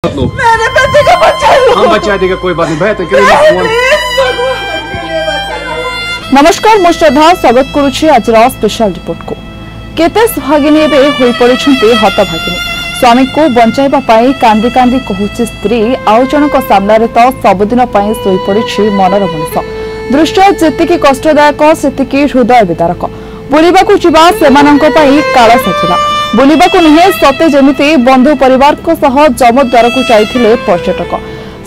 मेरे बेटे का बच्चा हम बचा देगा, कोई बात नहीं। नमस्कार, मु श्रद्धा स्वागत करुछि आज स्पेशल रिपोर्ट को। केते सुहागिनी एबे होई पड़िछन्ते हतभागिनी। स्वामी को बंचाइबा पाई कांदी कांदी कहूछि स्त्री, आउ जनक सामने तो सबुदिन पाई सोई पड़िछि मनर मनीष। दृश्य जेतिकी कष्टदायक सेतिकी हृदय विदारक। बुलिबाकू जिबा सेमानंक पाई काल साजिला। बुलिबाकू नुहे सते जेमिति बंधु परिवार को सह जमद्वार को जाइथिले पर्यटक।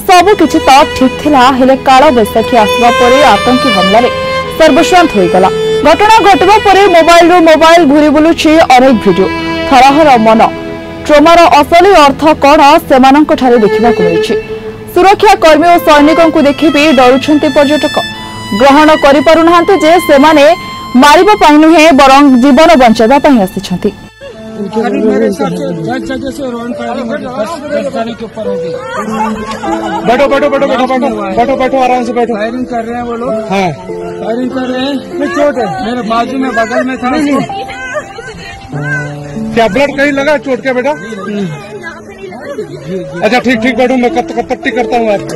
सबु किछि तो ठीक थिला, हेले काल बैसाखी आसवा परे आतंकी हमलारे सर्वस्वांत होई गला। घटना घटवा परे मोबाइल घुरी बुलुछि अनेक वीडियो। थरहर मन ट्रोमार असली अर्थ कौन सेमानंक ठारे देखिबाकू मिलिछि। सुरक्षा कर्मी और सैनिकों को देखि भी डरुछन्ति पर्यटक। ग्रहण करि पारु नाहंते जे सेमाने मारिबा पाई नुहे बरं जीवन बंचाइबा पाई आसिछन्ति। मेरे साथ 10 जगह से रोन गाड़ी के ऊपर होगी। बैठो आराम से बैठो। फायरिंग कर रहे हैं वो लोग। हाँ, फायरिंग कर रहे हैं। चोट है मेरे बाजू में, बगल में था। क्या ब्लड कहीं लगा चोट के बेटा? अच्छा ठीक बैठो, मैं पट्टी करता हूँ आपको।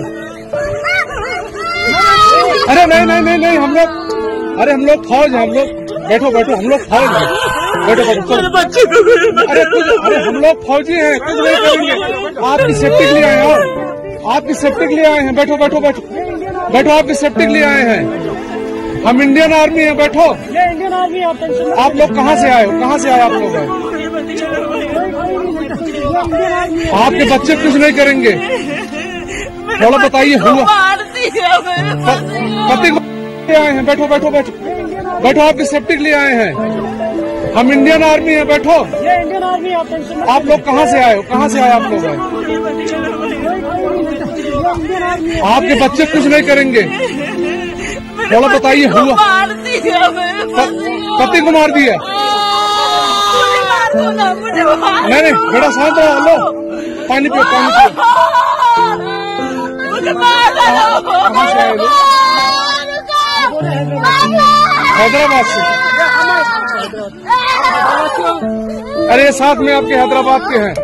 अरे नहीं हम लोग फौज है, हम लोग बैठो हम लोग फौज है। बैठो अरे हम लोग फौजी हैं, कुछ नहीं करेंगे। आपकी सेफ्टी के लिए आए हैं, आपकी सेफ्टी के लिए आए हैं। बैठो आपकी सेफ्टी के लिए आए हैं। हम इंडियन आर्मी है। बैठो। ये इंडियन आर्मी। आप लोग कहाँ से आए हो? कहाँ से आए आप लोग? आपके बच्चे कुछ नहीं करेंगे। थोड़ा बताइए। पति को आए हैं। बैठो आपकी सेफ्टी के लिए आए हैं। हम इंडियन आर्मी है। बैठो। ये इंडियन आर्मी। आप लोग कहाँ से आए हो? कहाँ से आए आप लोग? आपके बच्चे कुछ नहीं करेंगे। थोड़ा बताइए। पति को मार दिया? नहीं बेटा शांत रहो। लो पानी पियो। कहाँ से आए लोग? हैदराबाद से। अरे साथ में आपके हैदराबाद के हैं।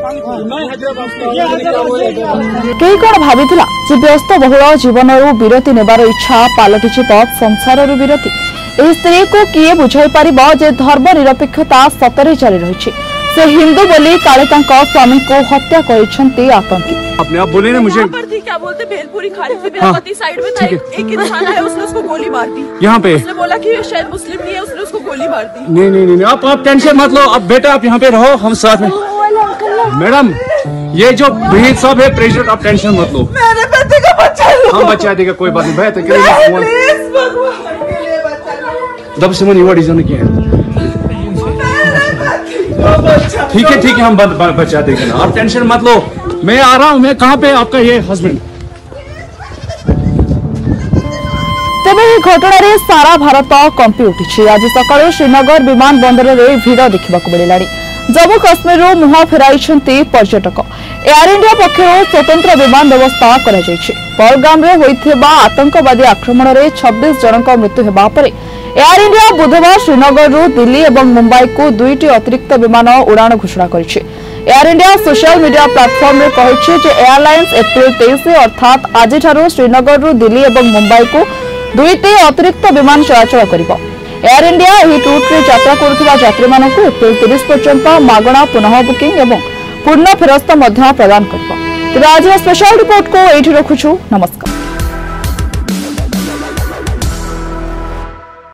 कई कौन भाविथिला जे व्यस्त बहुल जीवनरू विरति नेबार इच्छा पालटिछि संसाररू विरति। एही स्त्री को किए बुझाई पारिबो जे धर्म निरपेक्षता सतरे चली रहिछि। से हिंदू बोली काले तांको स्वामी को हत्या करिसंती आतंकी। अपने आप बोले ना मुझे। क्या बोलते भेलपुरी खाली थी, मेरा पति साइड में था। एक इंसान है, उसने उसको गोली मार दी। यहाँ पे उसने बोला कि शायद मुस्लिम नहीं है, उसने उसको गोली मार दी। नहीं आप टेंशन मत लो। अब बेटा आप यहाँ पे रहो, हम साथ में। मैडम ये जो भीड़ सब है प्रेसिडेंट, आप टेंशन मत लो। मेरे बेटे का बच्चा हम बचा देगा, कोई बात नहीं। दब से मन डिजाइन किया है। ठीक है हम बचा देंगे ना, आप टेंशन मत लो। मैं आ रहा हूँ। मैं कहाँ पे आपका ये हस्बैंड? तेबे घटना सारा भारत कंपी उठी। आज सकाळु श्रीनगर विमान बंदर में भिड़ देखा मिलला। जम्मू काश्मीर मुह फेराई पर्यटक। एयर इंडिया पक्षर स्वतंत्र विमान व्यवस्था पहलगाम में होइथिबा आतंकवादी आक्रमण में 26 जनक मृत्यु होगा पर एयर इंडिया बुधवार श्रीनगर दिल्ली और मुंबई को 2टी अतिरिक्त विमान उड़ाण घोषणा करिछि। Air India social media platform में कहिछि जे एयरलाइंस एप्रिल 23 अर्थात आज श्रीनगर दिल्ली और मुंबई को 2टी अतिरिक्त विमान चलाचल करिबो। एयर इंडिया एही रूट रे यात्रा करुथिबा यात्री मानकु एप्रिल 30 पर्यंत मागणा पुनः बुकिंग एवं पूर्ण फेरस्त प्रदान करिबो। आज स्पेशल रिपोर्ट को एठी रखुछु। नमस्कार।